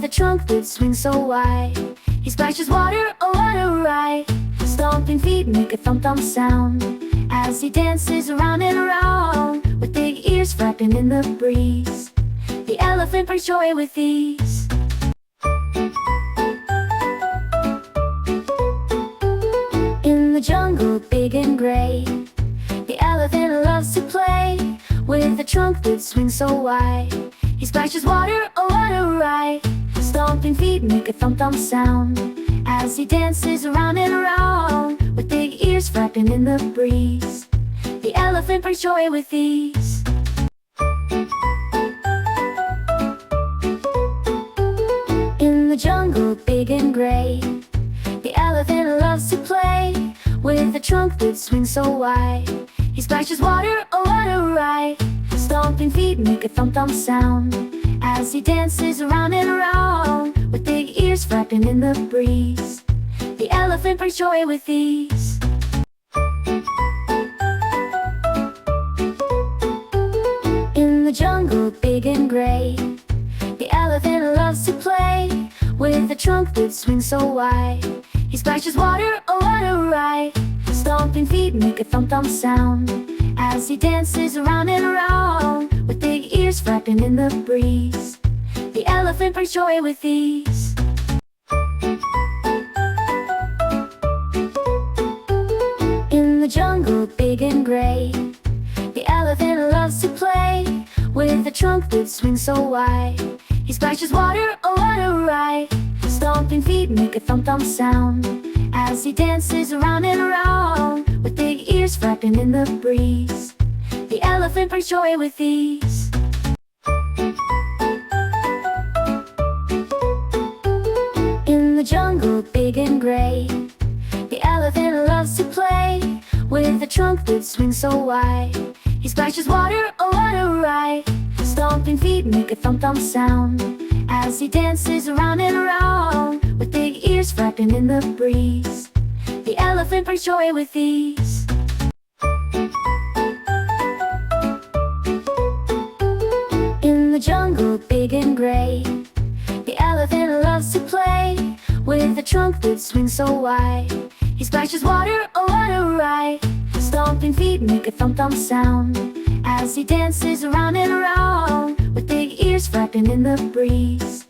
the trunk that swings so wide. He splashes water, oh what a ride. Stomping feet make a thump-thump sound as he dances around and around, with big ears flapping in the breeze. The elephant brings joy with ease. In the jungle, big and gray, the elephant loves to play with a trunk that swings so wide. He splashes water, oh what a ride. Stomping feet make a thump-thump sound as he dances around and around, with big ears flapping in the breeze. The elephant brings joy with ease. In the jungle, big and gray, the elephant loves to play with a trunk that swings so wide. He splashes water, oh what a ride. Stomping feet make a thump-thump sound as he dances around and around, with big ears flapping in the breeze. The elephant brings joy with ease. In the jungle, big and gray, the elephant loves to play with a trunk that swings so wide. He splashes water, oh what a ride. Stomping feet make a thump-thump sound as he dances around and around, with big ears flapping in the breeze. The elephant brings joy with ease. In the jungle, big and gray, the elephant loves to play with a trunk that swings so wide. He splashes water, oh what a ride. Stomping feet make a thump-thump sound as he dances around and around, with big ears flapping in the breeze. The elephant brings joy with ease. In the jungle, big and gray, the elephant loves to play with a trunk that swings so wide. He splashes water, oh what a ride. Stomping feet make a thump-thump sound as he dances around and around, with big ears flapping in the breeze. The elephant brings joy with ease. In the jungle, big and gray, the elephant loves to play with a trunk that swings so wide. He splashes water, oh what a ride. Stomping feet make a thump-thump sound as he dances around and around, with big ears flapping in the breeze.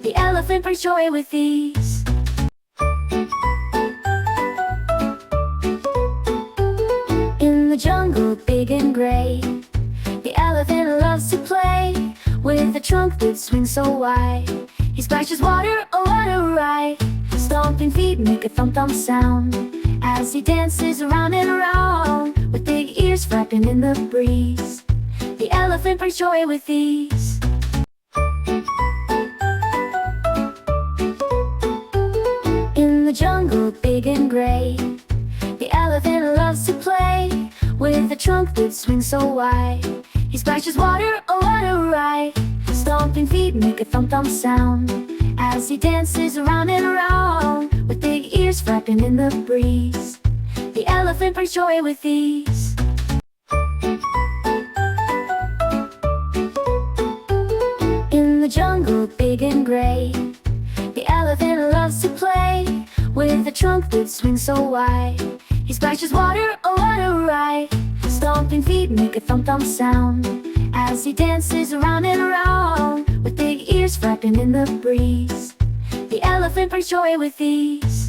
The elephant brings joy with ease. In the jungle, big and gray, the elephant loves to play with a trunk that swings so wide. He splashes water, oh what a ride. Stomping feet make a thump-thump sound as he dances around and around, with big ears flapping in the breeze. The elephant brings joy with ease. In the jungle, big and gray, the elephant loves to play with a trunk that swings so wide. He splashes water, oh what a ride. Stomping feet make a thump-thump sound as he dances around and around, with big ears flapping in the breeze. The elephant brings joy with ease. In the jungle, big and gray, the elephant loves to play with a trunk that swings so wide. He splashes water, oh what a ride. Stomping feet make a thump-thump sound as he dances around and around, with big ears flapping in the breeze. The elephant brings joy with ease.